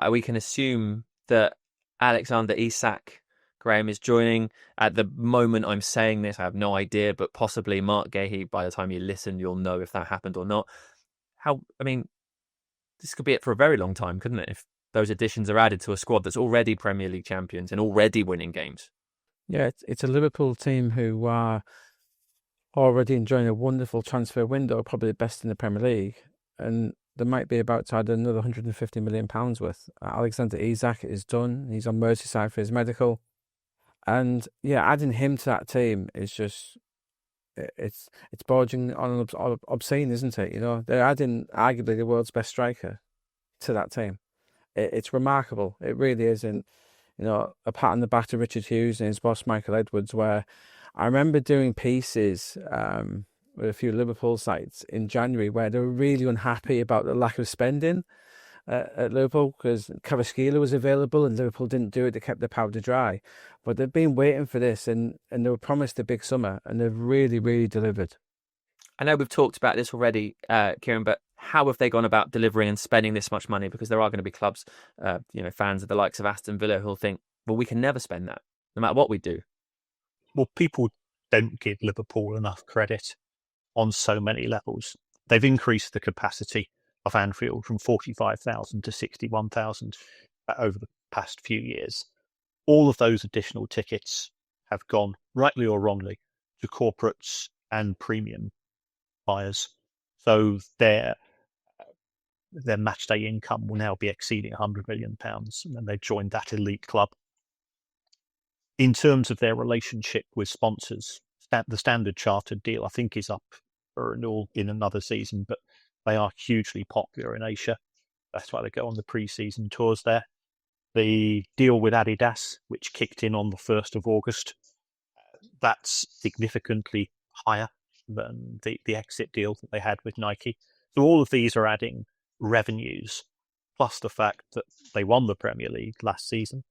we can assume that Alexander Isak, Graham, is joining. At the moment I'm saying this, I have no idea, but possibly Mark Gahey, by the time you listen, you'll know if that happened or not. I mean, this could be it for a very long time, couldn't it? If those additions are added to a squad that's already Premier League champions and already winning games. Yeah, it's a Liverpool team who are already enjoying a wonderful transfer window, probably the best in the Premier League, and they might be about to add another £150 million worth. Alexander Isak is done. He's on Merseyside for his medical. And yeah, adding him to that team is just it's bordering on obscene, isn't it? You know, they're adding arguably the world's best striker to that team. It's remarkable. It really is. And you know, a pat on the back to Richard Hughes and his boss Michael Edwards, where I remember doing pieces with a few Liverpool sites in January where they were really unhappy about the lack of spending at Liverpool because Kvaratskhelia was available and Liverpool didn't do it. They kept their powder dry. But they've been waiting for this and they were promised a big summer and they've really, really delivered. I know we've talked about this already, Kieran, but how have they gone about delivering and spending this much money? Because there are going to be clubs, fans of the likes of Aston Villa who'll think, well, we can never spend that, no matter what we do. Well, people don't give Liverpool enough credit on so many levels. They've increased the capacity of Anfield from 45,000 to 61,000 over the past few years. All of those additional tickets have gone, rightly or wrongly, to corporates and premium buyers. So their match day income will now be exceeding £100 million, and they've joined that elite club. In terms of their relationship with sponsors, the Standard Chartered deal, I think, is up for renewal in another season, but they are hugely popular in Asia. That's why they go on the pre-season tours there. The deal with Adidas, which kicked in on the 1st of August, that's significantly higher than the exit deal that they had with Nike. So all of these are adding revenues, plus the fact that they won the Premier League last season.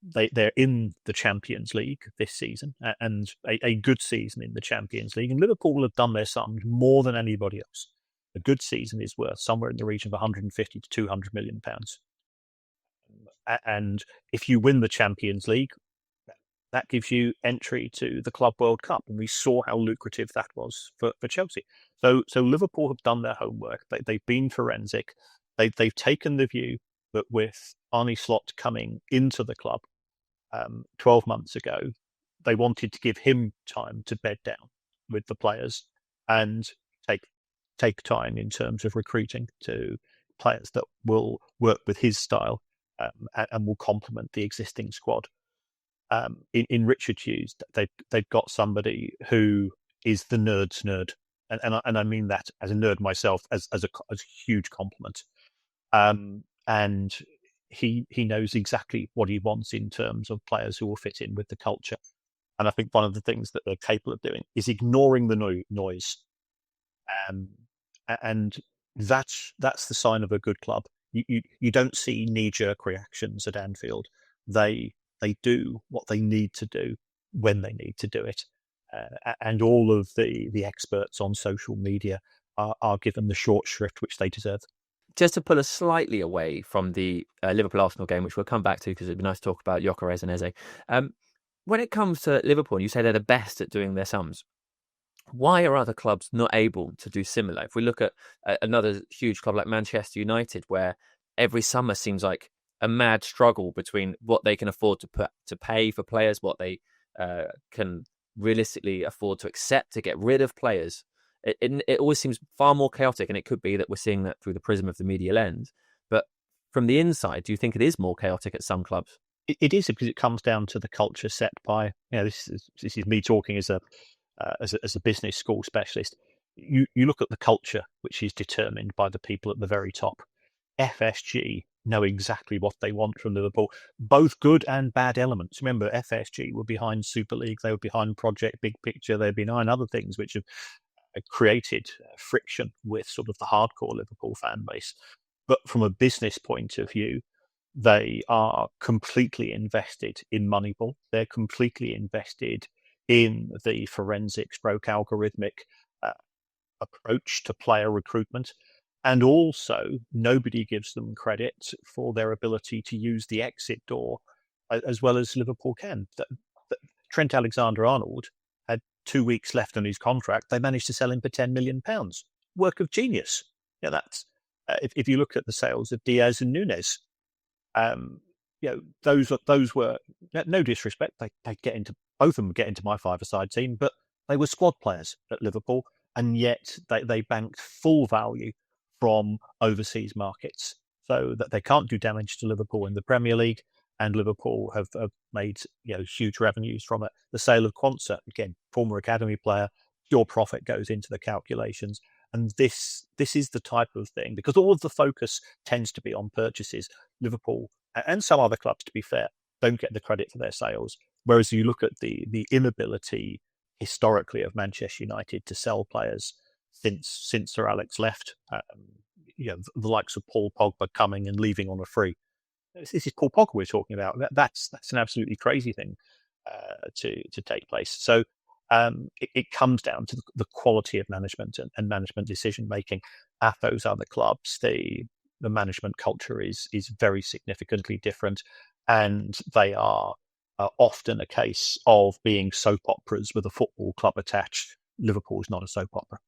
They're in the Champions League this season, and a good season in the Champions League. And Liverpool have done their sums more than anybody else. A good season is worth somewhere in the region of 150 to 200 million pounds. And if you win the Champions League, that gives you entry to the Club World Cup. And we saw how lucrative that was for Chelsea. So Liverpool have done their homework. They've been forensic. They've taken the view that with Arne Slot coming into the club 12 months ago, they wanted to give him time to bed down with the players and take time in terms of recruiting to players that will work with his style and will complement the existing squad. In Richard Hughes, they've got somebody who is the nerd's nerd, and I mean that as a nerd myself, as a huge compliment. And he knows exactly what he wants in terms of players who will fit in with the culture. And I think one of the things that they're capable of doing is ignoring the noise. And that's the sign of a good club. You don't see knee-jerk reactions at Anfield. They do what they need to do when they need to do it. And all of the experts on social media are given the short shrift which they deserve. Just to pull us slightly away from the Liverpool-Arsenal game, which we'll come back to because it'd be nice to talk about Gyökeres and Eze. When it comes to Liverpool, and you say they're the best at doing their sums, why are other clubs not able to do similar? If we look at another huge club like Manchester United, where every summer seems like a mad struggle between what they can afford to pay for players, what they can realistically afford to accept to get rid of players. It always seems far more chaotic, and it could be that we're seeing that through the prism of the media lens. But from the inside, do you think it is more chaotic at some clubs? It is, because it comes down to the culture set by, this is me talking as a business school specialist. You look at the culture, which is determined by the people at the very top. FSG know exactly what they want from Liverpool, both good and bad elements. Remember, FSG were behind Super League, they were behind Project Big Picture, they're behind other things which have created friction with sort of the hardcore Liverpool fan base. But from a business point of view, they are completely invested in Moneyball. They're completely invested in the forensic stroke algorithmic approach to player recruitment. And also, nobody gives them credit for their ability to use the exit door as well as Liverpool can. Trent Alexander-Arnold had 2 weeks left on his contract. They managed to sell him for £10 million. Work of genius. Yeah, that's if you look at the sales of Diaz and Nunes, those were, no disrespect, they get into, both of them get into my five-a-side team, but they were squad players at Liverpool, and yet they banked full value from overseas markets, so that they can't do damage to Liverpool in the Premier League. And Liverpool have made huge revenues from it. The sale of Quansah, again, former academy player, pure profit goes into the calculations. And this is the type of thing, because all of the focus tends to be on purchases. Liverpool and some other clubs, to be fair, don't get the credit for their sales. Whereas you look at the inability historically of Manchester United to sell players since Sir Alex left, the likes of Paul Pogba coming and leaving on a free. This is Paul Pogba we're talking about. That's an absolutely crazy thing to take place. So it comes down to the quality of management and management decision making at those other clubs. The management culture is very significantly different, and they are often a case of being soap operas with a football club attached. Liverpool is not a soap opera.